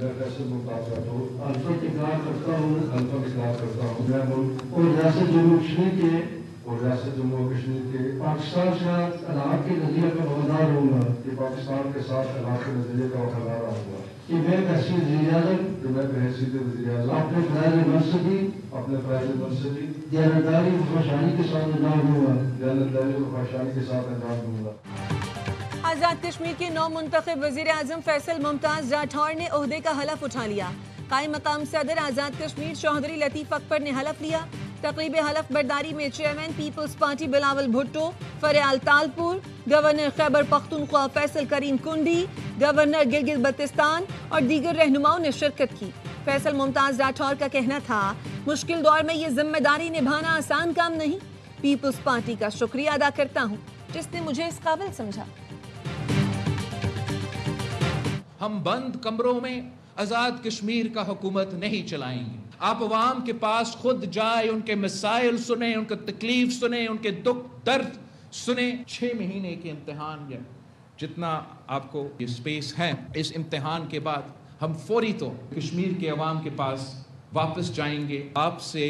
میں فیصل ممتاز راٹھور الفا اقرار کرتا ہوں میں ملک اور ریاست جموں کشمیر کے جموں و کشمیر کے پاکستان کے ساتھ علاقے کے نظریے کا وفادار ہوں گا کہ پاکستان کے ساتھ علاقے نظریے کا وفادار رہوں گا کہ میں بحثیت وزیر اعظم اپنے فرائض منصبی دیانتداری و خوشحالی کے ساتھ انجام دوں گا آزاد کشمیر کے نو منتخب وزیر اعظم فیصل ممتاز راٹھور نے عہدے کا حلف اٹھا لیا۔ قائم مقام صدر آزاد کشمیر چوہدری لطیف اکبر نے حلف لیا۔ تقریب حلف برداری میں chairman peoples party Bilawal Bhutto, Faryal Talpur, governor Khyber Pakhtunkhwa Faisal Karim Kundi, governor Gilgit Baltistan اور دیگر رہنماؤں نے شرکت کی۔ فیصل ممتاز راٹھور کا کہنا تھا، مشکل دور میں یہ ذمہ داری نبھانا آسان کام نہیں۔ پیپلز پارٹی کا شکریہ ادا کرتا ہوں جس نے مجھے اس قابل سمجھا۔ ہم بند کمروں میں آزاد کشمیر کا حکومت نہیں چلائیں گے۔ آپ عوام کے پاس خود جائیں، ان کے مسائل سنیں، ان کے تکلیف سنیں، ان کے دکھ درد سنیں۔ 6 مہینے کے امتحان یا جتنا آپ کو یہ سپیس ہے، اس امتحان کے بعد ہم فوری طور کشمیر کے عوام کے پاس واپس جائیں گے، آپ سے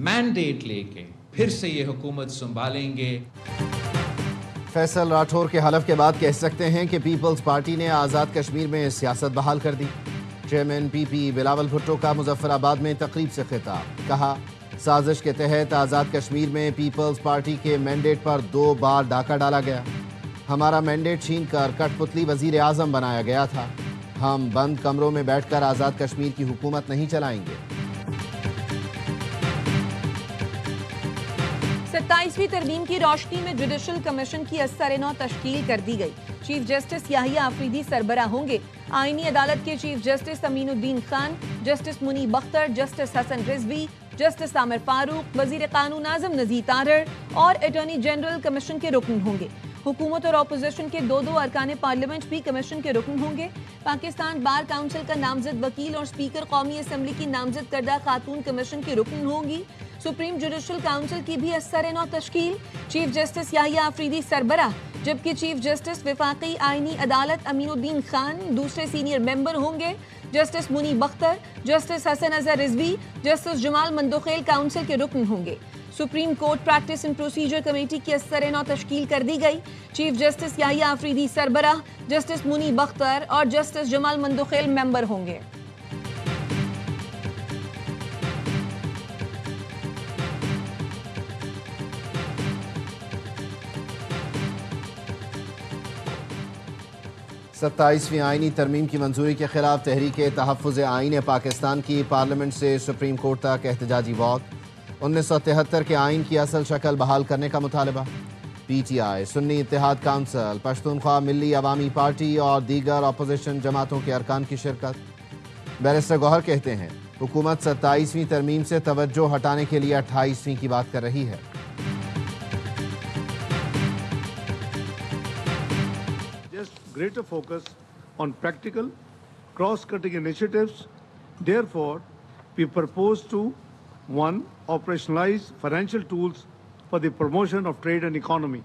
مینڈیٹ لے کے پھر سے یہ حکومت سنبھالیں گے۔ فیصل راٹھور کے حلف کے بعد کہہ سکتے ہیں کہ پیپلز پارٹی نے آزاد کشمیر میں سیاست بحال کر دی۔ چیئرمین پی پی بلاول بھٹو کا مظفر آباد میں تقریب سے خطاب، کہا سازش کے تحت آزاد کشمیر میں پیپلز پارٹی کے مینڈیٹ پر 2 بار ڈاکہ ڈالا گیا۔ ہمارا مینڈیٹ چھین کر کٹ پتلی وزیر اعظم بنایا گیا تھا۔ ہم بند کمروں میں بیٹھ کر آزاد کشمیر کی حکومت نہیں چلائیں گے۔ 27ویں ترمیم کی روشنی میں جوڈیشل کمیشن کی ازسر-نو تشکیل کر دی گئی۔ چیف جسٹس یحییٰ آفریدی سربراہ ہوں گے۔ آئینی عدالت کے چیف جسٹس امین الدین خان، جسٹس منیب اختر، جسٹس حسن رضوی، جسٹس عامر فاروق، وزیر قانون اعظم نذیر تارڑ اور اٹارنی جنرل کمیشن کے رکن ہوں گے۔ حکومت اور اپوزیشن کے 2 ارکان پارلیمنٹ بھی کمیشن کے رکن ہوں گے۔ پاکستان بار کونسل کا نامزد وکیل اور اسپیکر قومی اسمبلی کی نامزد کردہ خاتون کمیشن کے رکن ہوں گی۔ سپریم جوڈیشل کونسل کی بھی ازسر-نو تشکیل، چیف جسٹس یحییٰ آفریدی سربراہ، جبکہ چیف جسٹس وفاقی آئینی عدالت امین الدین خان دوسرے سینئر ممبر ہوں گے۔ جسٹس منیب اختر، جسٹس حسن اظہر رضوی، جسٹس جمال مندوخیل کونسل کے رکن ہوں گے۔ Supreme court practice and procedure committee کی ازسر-نو تشکیل کر دی گئی۔ چیف جسٹس یحییٰ آفریدی سربراہ، جسٹس منیب اختر اور جسٹس جمال مندوخیل ممبر ہوں گے۔ ستائیسویں آئینی ترمیم کی منظوری کے خلاف تحریک تحفظ آئین پاکستان کی پارلیمنٹ سے سپریم کورٹ تک احتجاجی واک۔ 1973 کے آئین کی اصل شکل بحال کرنے کا مطالبہ۔ پی ٹی آئی، سنی اتحاد کونسل، پشتونخوا ملی عوامی پارٹی اور دیگر اپوزیشن جماعتوں کے ارکان کی شرکت۔ بیرسٹر گوہر کہتے ہیں حکومت 27ویں ترمیم سے توجہ ہٹانے کے لیے 28ویں کی بات کر رہی ہے۔ Greater focus on practical, cross-cutting initiatives. Therefore, we propose to 1. Operationalize financial tools for the promotion of trade and economy.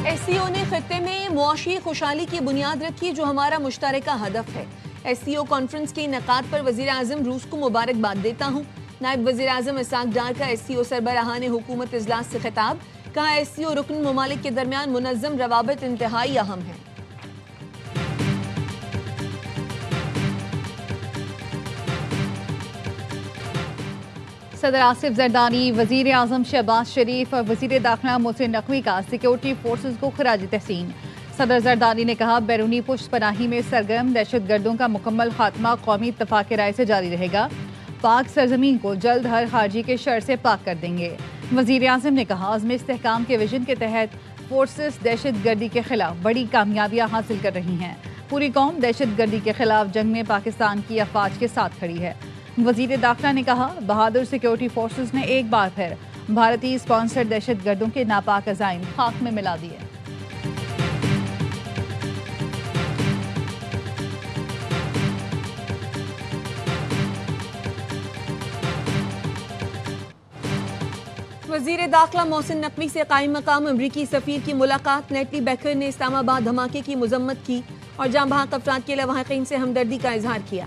SCO سی او نے خطے میں معاشی خوشحالی کی بنیاد رکھی جو ہمارا مشترکہ ہدف ہے۔ ایس سی او کانفرنس کے انعقاد پر وزیر اعظم روس کو مبارکباد دیتا ہوں۔ نائب وزیر اعظم اسحاق ڈار کا ایس سی او سربراہان حکومت اجلاس سے خطاب، کہا ایس سی او رکن ممالک کے درمیان منظم روابط انتہائی اہم ہیں۔ صدر آصف زرداری، وزیر اعظم شہباز شریف اور وزیر داخلہ محسن نقوی کا سیکورٹی فورسز کو خراج تحسین۔ صدر زرداری نے کہا بیرونی پشت پناہی میں سرگرم دہشت گردوں کا مکمل خاتمہ قومی اتفاق رائے سے جاری رہے گا۔ پاک سرزمین کو جلد ہر خارجی کے شر سے پاک کر دیں گے۔ وزیر اعظم نے کہا عزم استحکام کے ویژن کے تحت فورسز دہشت گردی کے خلاف بڑی کامیابیاں حاصل کر رہی ہیں۔ پوری قوم دہشت گردی کے خلاف جنگ میں پاکستان کی افواج کے ساتھ کھڑی ہے۔ وزیر داخلہ نے کہا بہادر سیکورٹی فورسز نے ایک بار پھر بھارتی اسپانسر دہشت گردوں کے ناپاک عزائم خاک میں ملا دیے۔ وزیر داخلہ محسن نقوی سے قائم مقام امریکی سفیر کی ملاقات۔ نیٹلی بیکر نے اسلام آباد دھماکے کی مذمت کی اور جاں بحق افراد کے لواحقین سے ہمدردی کا اظہار کیا۔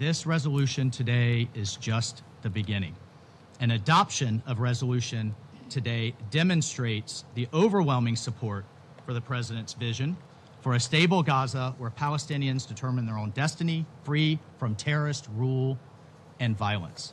This resolution today is just the beginning. An adoption of resolution today demonstrates the overwhelming support for the President's vision for a stable Gaza where Palestinians determine their own destiny, free from terrorist rule and violence.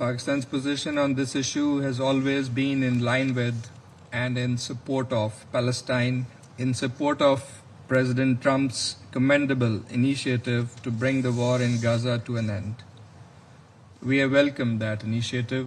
Pakistan's position on this issue has always been in line with and in support of Palestine, in support of President Trump's commendable initiative to bring the war in Gaza to an end. We have welcomed that initiative.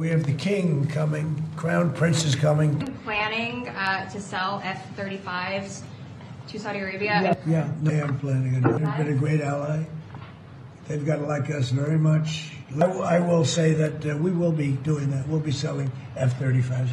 We have the king coming, crown prince is coming. Planning to sell F-35s to Saudi Arabia? Yeah, they are planning it. They've been a great ally. They've got to like us very much. I will say that we will be doing that. We'll be selling F-35s.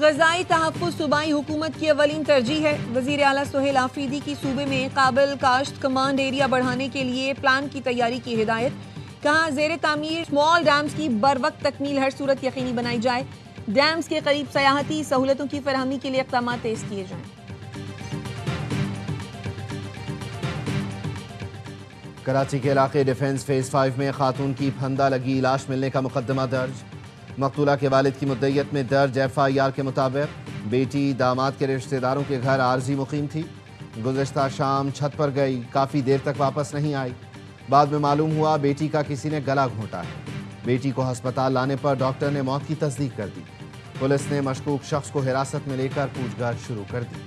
غذائی تحفظ صوبائی حکومت کی اولین ترجیح ہے. وزیر اعلیٰ سہیل آفریدی کی صوبے میں قابل کاشت کمانڈ ایریا بڑھانے کے لیے پلان کی تیاری کی ہدایت. کہا زیر تعمیر اسمال ڈیمز کی بروقت تکمیل ہر صورت یقینی بنائی جائے. ڈیمز کے قریب سیاحتی سہولتوں کی فراہمی کے لیے اقدامات تیز کیے جائیں. کراچی کے علاقے ڈیفنس فیز 5 میں خاتون کی پھندہ لگی لاش ملنے کا مقدمہ درج. مقتولہ کے والد کی مدعیت میں درج FIR کے مطابق بیٹی داماد کے رشتہ داروں کے گھر عارضی مقیم تھی. گزشتہ شام چھت پر گئی, کافی دیر تک واپس نہیں آئی. بعد میں معلوم ہوا بیٹی کا کسی نے گلا گھونٹا ہے. بیٹی کو ہسپتال لانے پر ڈاکٹر نے موت کی تصدیق کر دی. پولیس نے مشکوک شخص کو حراست میں لے کر پوچھ گچھ شروع کر دی.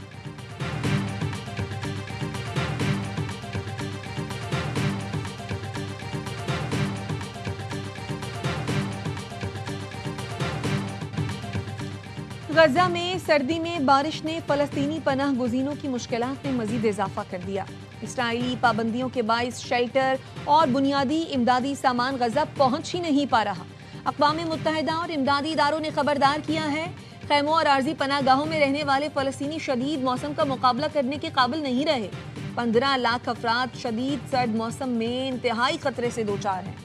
غزہ میں سردی میں بارش نے فلسطینی پناہ گزینوں کی مشکلات میں مزید اضافہ کر دیا. اسرائیلی پابندیوں کے باعث شیلٹر اور بنیادی امدادی سامان غزہ پہنچ ہی نہیں پا رہا. اقوام متحدہ اور امدادی اداروں نے خبردار کیا ہے خیموں اور عارضی پناہ گاہوں میں رہنے والے فلسطینی شدید موسم کا مقابلہ کرنے کے قابل نہیں رہے. 15 لاکھ افراد شدید سرد موسم میں انتہائی خطرے سے دوچار ہیں.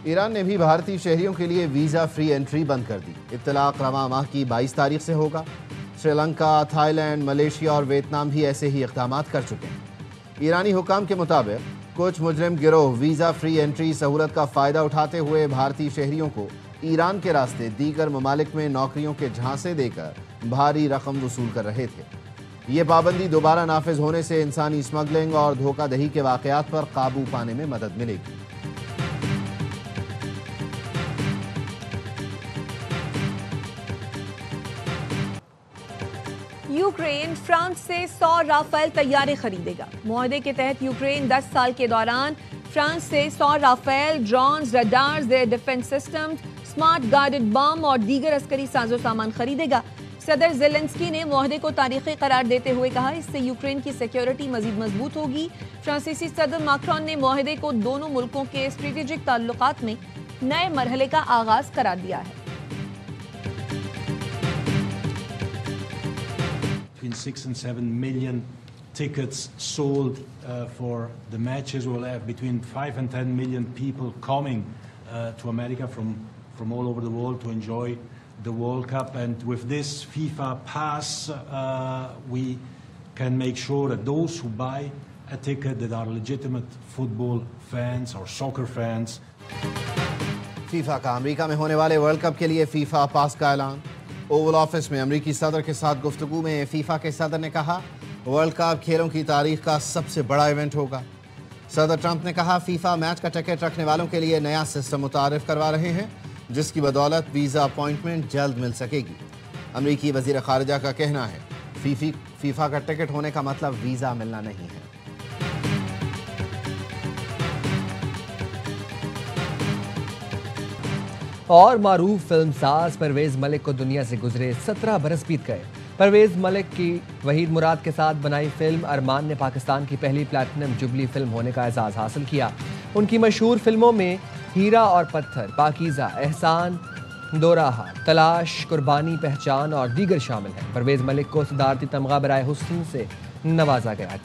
ایران نے بھی بھارتی شہریوں کے لیے ویزا فری انٹری بند کر دی. اطلاق رواں ماہ کی 22 تاریخ سے ہوگا. Sri Lanka, Thai land, Malaysia اور ویتنام بھی ایسے ہی اقدامات کر چکے ہیں. ایرانی حکام کے مطابق کچھ مجرم گروہ ویزا فری انٹری سہولت کا فائدہ اٹھاتے ہوئے بھارتی شہریوں کو ایران کے راستے دیگر ممالک میں نوکریوں کے جھانسے دے کر بھاری رقم وصول کر رہے تھے. یہ پابندی دوبارہ نافذ ہونے سے انسانی اسمگلنگ اور دھوکہ دہی کے واقعات پر قابو پانے میں مدد ملے گی. یوکرین فرانس سے 100 رافیل طیارے خریدے گا. معاہدے کے تحت یوکرین 10 سال کے دوران فرانس سے 100 Rafale, drones, radars, air defence systems, smart guided bomb اور دیگر عسکری ساز و سامان خریدے گا. صدر زیلنسکی نے معاہدے کو تاریخی قرار دیتے ہوئے کہا اس سے یوکرین کی سیکیورٹی مزید مضبوط ہوگی. فرانسیسی صدر ماکرون نے معاہدے کو دونوں ملکوں کے اسٹریٹجک تعلقات میں نئے مرحلے کا آغاز قرار دیا ہے. Between 6 and 7 million tickets sold for the matches. We'll have between 5 and 10 million people coming to America from all over the world to enjoy the World Cup. And with this FIFA pass, we can make sure that those who buy a ticket that are legitimate football fans or soccer fans. FIFA کا امریکہ میں ہونے والے world cup کے لیے FIFA پاس کا اعلان. Oval office میں امریکی صدر کے ساتھ گفتگو میں فیفا کے صدر نے کہا ورلڈ کپ کھیلوں کی تاریخ کا سب سے بڑا ایونٹ ہوگا. صدر ٹرمپ نے کہا فیفا میچ کا ٹکٹ رکھنے والوں کے لیے نیا سسٹم متعارف کروا رہے ہیں جس کی بدولت ویزا اپائنٹمنٹ جلد مل سکے گی. امریکی وزیر خارجہ کا کہنا ہے فیفا کا ٹکٹ ہونے کا مطلب ویزا ملنا نہیں ہے. اور معروف فلم ساز پرویز ملک کو دنیا سے گزرے 17 برس بیت گئے. پرویز ملک کی وحید مراد کے ساتھ بنائی فلم ارمان نے پاکستان کی پہلی پلیٹینم جوبلی فلم ہونے کا اعزاز حاصل کیا. ان کی مشہور فلموں میں ہیرا اور پتھر، پاکیزہ، احسان، دو راہا، تلاش، قربانی، پہچان اور دیگر شامل ہیں. پرویز ملک کو صدارتی تمغہ برائے حسن سے نوازا گیا.